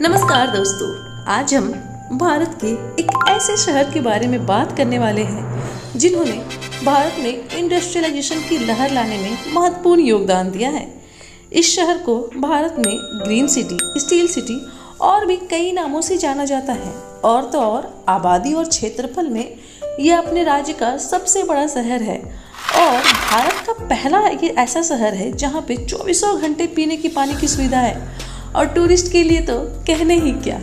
नमस्कार दोस्तों, आज हम भारत के एक ऐसे शहर के बारे में बात करने वाले हैं जिन्होंने भारत में इंडस्ट्रियलाइजेशन की लहर लाने में महत्वपूर्ण योगदान दिया है। इस शहर को भारत में ग्रीन सिटी, स्टील सिटी और भी कई नामों से जाना जाता है। और तो और आबादी और क्षेत्रफल में यह अपने राज्य का सबसे बड़ा शहर है और भारत का पहला ये ऐसा शहर है जहाँ पे 24 घंटे पीने की पानी की सुविधा है और टूरिस्ट के लिए तो कहने ही क्या।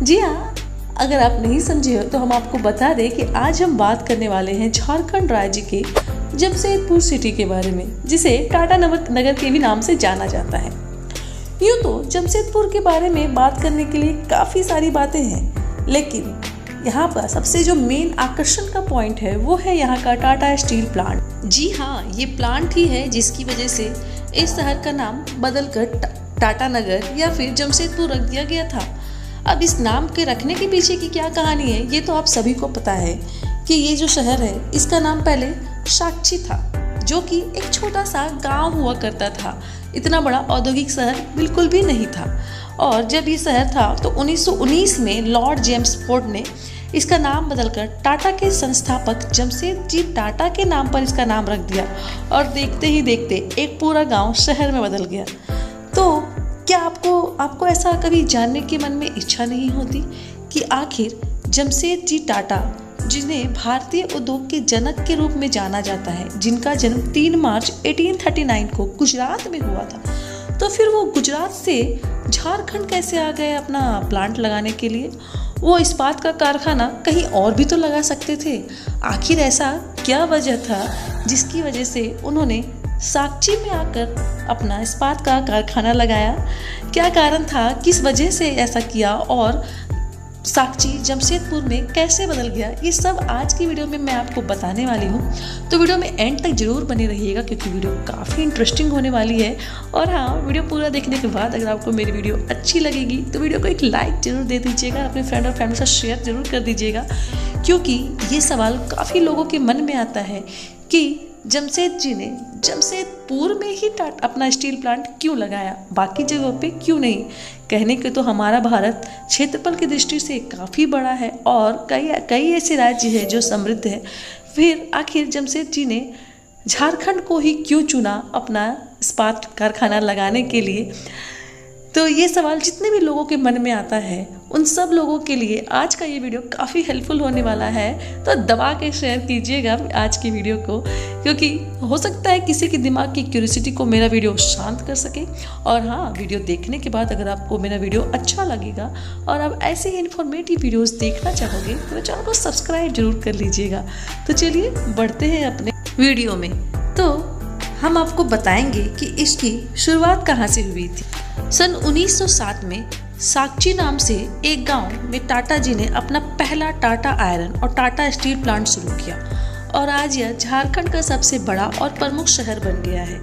जी हाँ, अगर आप नहीं समझे हो तो हम आपको बता दें कि आज हम बात करने वाले हैं झारखंड राज्य के जमशेदपुर सिटी के बारे में, जिसे टाटा नगर के भी नाम से जाना जाता है। यूँ तो जमशेदपुर के बारे में बात करने के लिए काफ़ी सारी बातें हैं, लेकिन यहाँ पर सबसे जो मेन आकर्षण का पॉइंट है वो है यहाँ का टाटा स्टील प्लांट। जी हाँ, ये प्लांट ही है जिसकी वजह से इस शहर का नाम बदलकर टाटा नगर या फिर जमशेदपुर रख दिया गया था। अब इस नाम के रखने के पीछे की क्या कहानी है ये तो आप सभी को पता है कि ये जो शहर है इसका नाम पहले साक्षी था, जो कि एक छोटा सा गांव हुआ करता था। इतना बड़ा औद्योगिक शहर बिल्कुल भी नहीं था। और जब ये शहर था तो 1919 में लॉर्ड जेम्स फोर्ड ने इसका नाम बदलकर टाटा के संस्थापक जमशेद जी टाटा के नाम पर इसका नाम रख दिया और देखते ही देखते एक पूरा गांव शहर में बदल गया। तो क्या आपको ऐसा कभी जानने के मन में इच्छा नहीं होती कि आखिर जमशेद जी टाटा, जिन्हें भारतीय उद्योग के जनक के रूप में जाना जाता है, जिनका जन्म 3 मार्च 1839 को गुजरात में हुआ था, तो फिर वो गुजरात से झारखंड कैसे आ गए अपना प्लांट लगाने के लिए? वो इस्पात का कारखाना कहीं और भी तो लगा सकते थे। आखिर ऐसा क्या वजह था जिसकी वजह से उन्होंने साक्षी में आकर अपना इस्पात का कारखाना लगाया? क्या कारण था, किस वजह से ऐसा किया और साक्षी जमशेदपुर में कैसे बदल गया, ये सब आज की वीडियो में मैं आपको बताने वाली हूँ। तो वीडियो में एंड तक जरूर बने रहिएगा क्योंकि वीडियो काफ़ी इंटरेस्टिंग होने वाली है। और हाँ, वीडियो पूरा देखने के बाद अगर आपको मेरी वीडियो अच्छी लगेगी तो वीडियो को एक लाइक जरूर दे दीजिएगा, अपने फ्रेंड और फैमिली के साथ शेयर जरूर कर दीजिएगा, क्योंकि ये सवाल काफ़ी लोगों के मन में आता है कि जमशेद जी ने जमशेदपुर में ही अपना स्टील प्लांट क्यों लगाया, बाकी जगहों पे क्यों नहीं। कहने के तो हमारा भारत क्षेत्रफल की दृष्टि से काफ़ी बड़ा है और कई ऐसे राज्य हैं जो समृद्ध है, फिर आखिर जमशेद जी ने झारखंड को ही क्यों चुना अपना इस्पात कारखाना लगाने के लिए? तो ये सवाल जितने भी लोगों के मन में आता है उन सब लोगों के लिए आज का ये वीडियो काफ़ी हेल्पफुल होने वाला है। तो दबा के शेयर कीजिएगा आज की वीडियो को, क्योंकि हो सकता है किसी के दिमाग की क्यूरियोसिटी को मेरा वीडियो शांत कर सके। और हाँ, वीडियो देखने के बाद अगर आपको मेरा वीडियो अच्छा लगेगा और आप ऐसे ही इन्फॉर्मेटिव वीडियोज़ देखना चाहोगे तो चैनल को सब्सक्राइब जरूर कर लीजिएगा। तो चलिए बढ़ते हैं अपने वीडियो में। तो हम आपको बताएंगे कि इसकी शुरुआत कहाँ से हुई थी। सन 1907 में साक्षी नाम से एक गांव में टाटा जी ने अपना पहला टाटा आयरन और टाटा स्टील प्लांट शुरू किया और आज यह झारखंड का सबसे बड़ा और प्रमुख शहर बन गया है।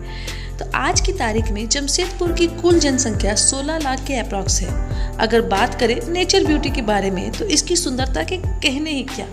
तो आज की तारीख में जमशेदपुर की कुल जनसंख्या 16 लाख के अप्रॉक्स है। अगर बात करें नेचर ब्यूटी के बारे में तो इसकी सुंदरता के कहने ही क्या।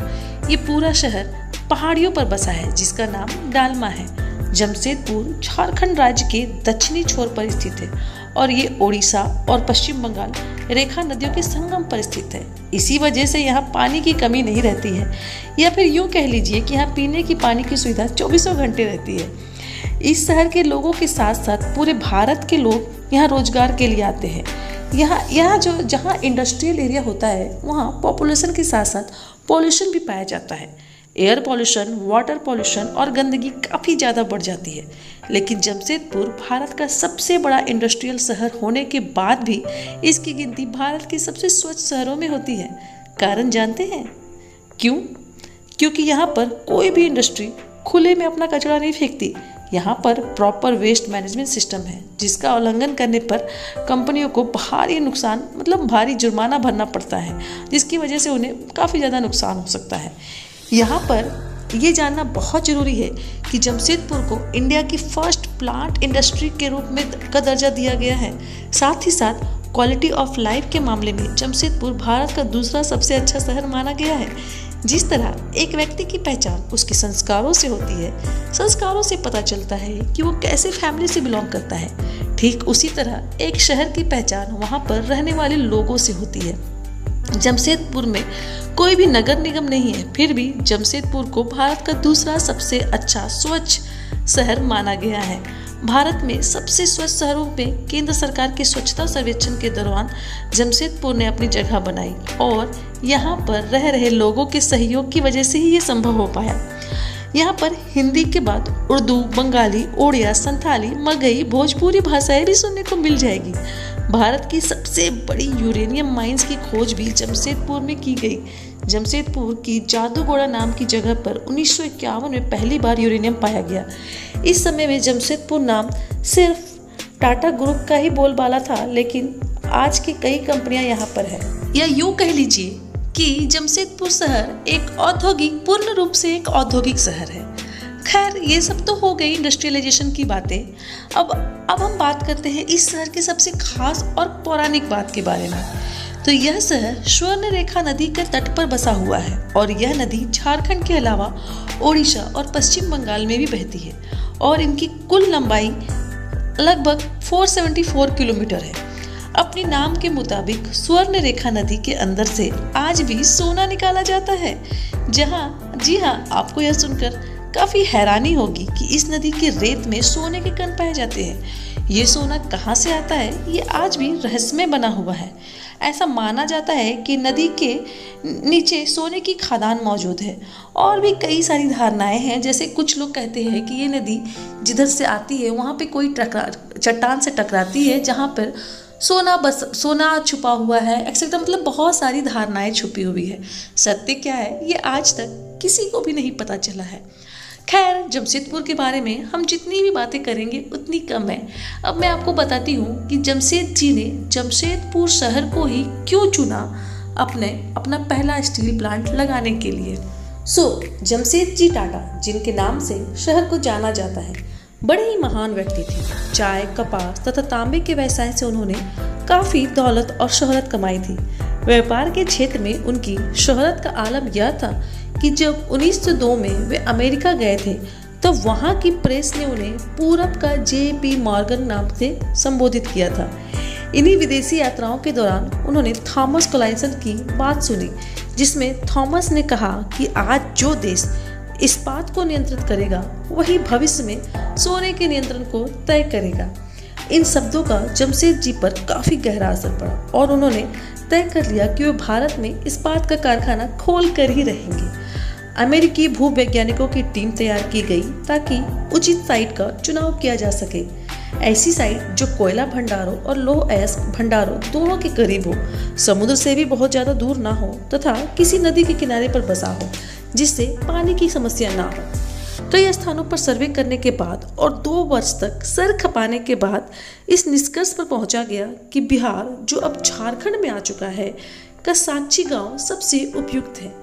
ये पूरा शहर पहाड़ियों पर बसा है जिसका नाम डालमा है। जमशेदपुर झारखंड राज्य के दक्षिणी छोर पर स्थित है और ये ओडिशा और पश्चिम बंगाल रेखा नदियों के संगम पर स्थित है। इसी वजह से यहाँ पानी की कमी नहीं रहती है, या फिर यूँ कह लीजिए कि यहाँ पीने की पानी की सुविधा 24 घंटे रहती है। इस शहर के लोगों के साथ साथ पूरे भारत के लोग यहाँ रोजगार के लिए आते हैं। यहाँ जहाँ इंडस्ट्रियल एरिया होता है वहाँ पॉपुलेशन के साथ साथ पॉल्यूशन भी पाया जाता है। एयर पॉल्यूशन, वाटर पॉल्यूशन और गंदगी काफ़ी ज़्यादा बढ़ जाती है। लेकिन जमशेदपुर भारत का सबसे बड़ा इंडस्ट्रियल शहर होने के बाद भी इसकी गिनती भारत के सबसे स्वच्छ शहरों में होती है। कारण जानते हैं क्यों? क्योंकि यहाँ पर कोई भी इंडस्ट्री खुले में अपना कचरा नहीं फेंकती। यहाँ पर प्रॉपर वेस्ट मैनेजमेंट सिस्टम है जिसका उल्लंघन करने पर कंपनियों को भारी नुकसान भारी जुर्माना भरना पड़ता है, जिसकी वजह से उन्हें काफ़ी ज़्यादा नुकसान हो सकता है। यहाँ पर ये जानना बहुत ज़रूरी है कि जमशेदपुर को इंडिया की फर्स्ट प्लांट इंडस्ट्री के रूप में का दर्जा दिया गया है। साथ ही साथ क्वालिटी ऑफ लाइफ के मामले में जमशेदपुर भारत का दूसरा सबसे अच्छा शहर माना गया है। जिस तरह एक व्यक्ति की पहचान उसके संस्कारों से होती है, संस्कारों से पता चलता है कि वो कैसे फैमिली से बिलोंग करता है, ठीक उसी तरह एक शहर की पहचान वहाँ पर रहने वाले लोगों से होती है। जमशेदपुर में कोई भी नगर निगम नहीं है, फिर भी जमशेदपुर को भारत का दूसरा सबसे अच्छा स्वच्छ शहर माना गया है। भारत में सबसे स्वच्छ शहरों में केंद्र सरकार के स्वच्छता सर्वेक्षण के दौरान जमशेदपुर ने अपनी जगह बनाई और यहाँ पर रह रहे लोगों के सहयोग की वजह से ही ये संभव हो पाया। यहाँ पर हिंदी के बाद उर्दू, बंगाली, ओडिया, संथाली, मगही, भोजपुरी भाषाएं भी सुनने को मिल जाएगी। भारत की सबसे बड़ी यूरेनियम माइंस की खोज भी जमशेदपुर में की गई। जमशेदपुर की जादूगोड़ा नाम की जगह पर 1951 में पहली बार यूरेनियम पाया गया। इस समय में जमशेदपुर नाम सिर्फ टाटा ग्रुप का ही बोलबाला था, लेकिन आज की कई कंपनियां यहाँ पर है। या यूँ कह लीजिए कि जमशेदपुर शहर पूर्ण रूप से एक औद्योगिक शहर है। खैर, ये सब तो हो गई इंडस्ट्रियलाइजेशन की बातें। अब हम बात करते हैं इस शहर के सबसे खास और पौराणिक बात के बारे में। तो यह शहर स्वर्ण रेखा नदी के तट पर बसा हुआ है और यह नदी झारखंड के अलावा ओडिशा और पश्चिम बंगाल में भी बहती है और इनकी कुल लंबाई लगभग 474 किलोमीटर है। अपने नाम के मुताबिक स्वर्ण रेखा नदी के अंदर से आज भी सोना निकाला जाता है। जी हाँ, आपको यह सुनकर काफी हैरानी होगी कि इस नदी के रेत में सोने के कण पाए जाते हैं। ये सोना कहाँ से आता है, ये आज भी रहस्यमय बना हुआ है। ऐसा माना जाता है कि नदी के नीचे सोने की खदान मौजूद है। और भी कई सारी धारणाएं हैं, जैसे कुछ लोग कहते हैं कि ये नदी जिधर से आती है वहाँ पे कोई चट्टान से टकराती है जहाँ पर सोना छुपा हुआ है, एक्सेट्रा। मतलब बहुत सारी धारणाएं छुपी हुई है। सत्य क्या है, ये आज तक किसी को भी नहीं पता चला है। खैर, जमशेदपुर के बारे में हम जितनी भी बातें करेंगे उतनी कम है। अब मैं आपको बताती हूँ कि जमशेद जी ने जमशेदपुर शहर को ही क्यों चुना अपना पहला स्टील प्लांट लगाने के लिए। जमशेद जी टाटा, जिनके नाम से शहर को जाना जाता है, बड़े ही महान व्यक्ति थे। चाय, कपास तथा तांबे के व्यवसाय से उन्होंने काफी दौलत और शोहरत कमाई थी। व्यापार के क्षेत्र में उनकी शोहरत का आलम यह था कि जब 1902 में वे अमेरिका गए थे तो वहाँ की प्रेस ने उन्हें पूरब का J.P. मॉर्गन नाम से संबोधित किया था। इन्हीं विदेशी यात्राओं के दौरान उन्होंने थॉमस कोलाइसन की बात सुनी, जिसमें थॉमस ने कहा कि आज जो देश इस्पात को नियंत्रित करेगा वही भविष्य में सोने के नियंत्रण को तय करेगा। इन शब्दों का जमशेद जी पर काफी गहरा असर पड़ा और उन्होंने तय कर लिया कि वे भारत में इस्पात का कारखाना खोल कर ही रहेंगे। अमेरिकी भूवैज्ञानिकों की टीम तैयार की गई ताकि उचित साइट का चुनाव किया जा सके। ऐसी साइट जो कोयला भंडारों और लौह अयस्क भंडारों दोनों के करीब हो, समुद्र से भी बहुत ज्यादा दूर ना हो तथा किसी नदी के किनारे पर बसा हो, जिससे पानी की समस्या ना हो। कई स्थानों पर सर्वे करने के बाद और 2 वर्ष तक सर खपाने के बाद इस निष्कर्ष पर पहुंचा गया कि बिहार, जो अब झारखंड में आ चुका है, का साक्षी गांव सबसे उपयुक्त है।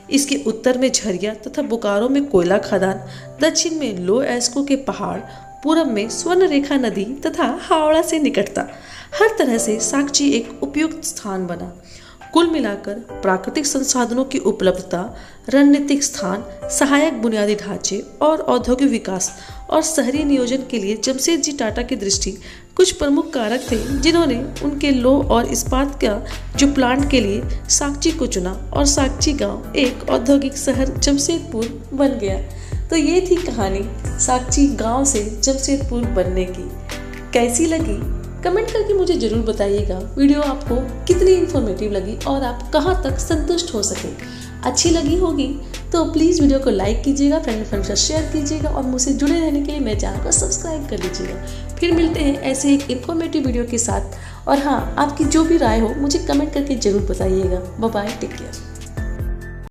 इसके उत्तर में झरिया तथा बोकारो में कोयला खदान, दक्षिण में लौह अयस्कों के पहाड़, पूरब में स्वर्ण रेखा नदी तथा हावड़ा से निकटता, हर तरह से साक्षी एक उपयुक्त स्थान बना। कुल मिलाकर प्राकृतिक संसाधनों की उपलब्धता, रणनीतिक स्थान, सहायक बुनियादी ढांचे और औद्योगिक विकास और शहरी नियोजन के लिए जमशेद जी टाटा की दृष्टि कुछ प्रमुख कारक थे, जिन्होंने उनके लौह और इस्पात का जो प्लांट के लिए साक्षी को चुना और साक्षी गांव एक औद्योगिक शहर जमशेदपुर बन गया। तो ये थी कहानी साक्षी गांव से जमशेदपुर बनने की। कैसी लगी कमेंट करके मुझे जरूर बताइएगा। वीडियो आपको कितनी इन्फॉर्मेटिव लगी और आप कहाँ तक संतुष्ट हो सके। अच्छी लगी होगी तो प्लीज़ वीडियो को लाइक कीजिएगा, फ्रेंड के साथ शेयर कीजिएगा और मुझसे जुड़े रहने के लिए मेरे चैनल को सब्सक्राइब कर लीजिएगा। फिर मिलते हैं ऐसे एक इन्फॉर्मेटिव वीडियो के साथ। और हाँ, आपकी जो भी राय हो मुझे कमेंट करके जरूर बताइएगा। Bye bye, take care.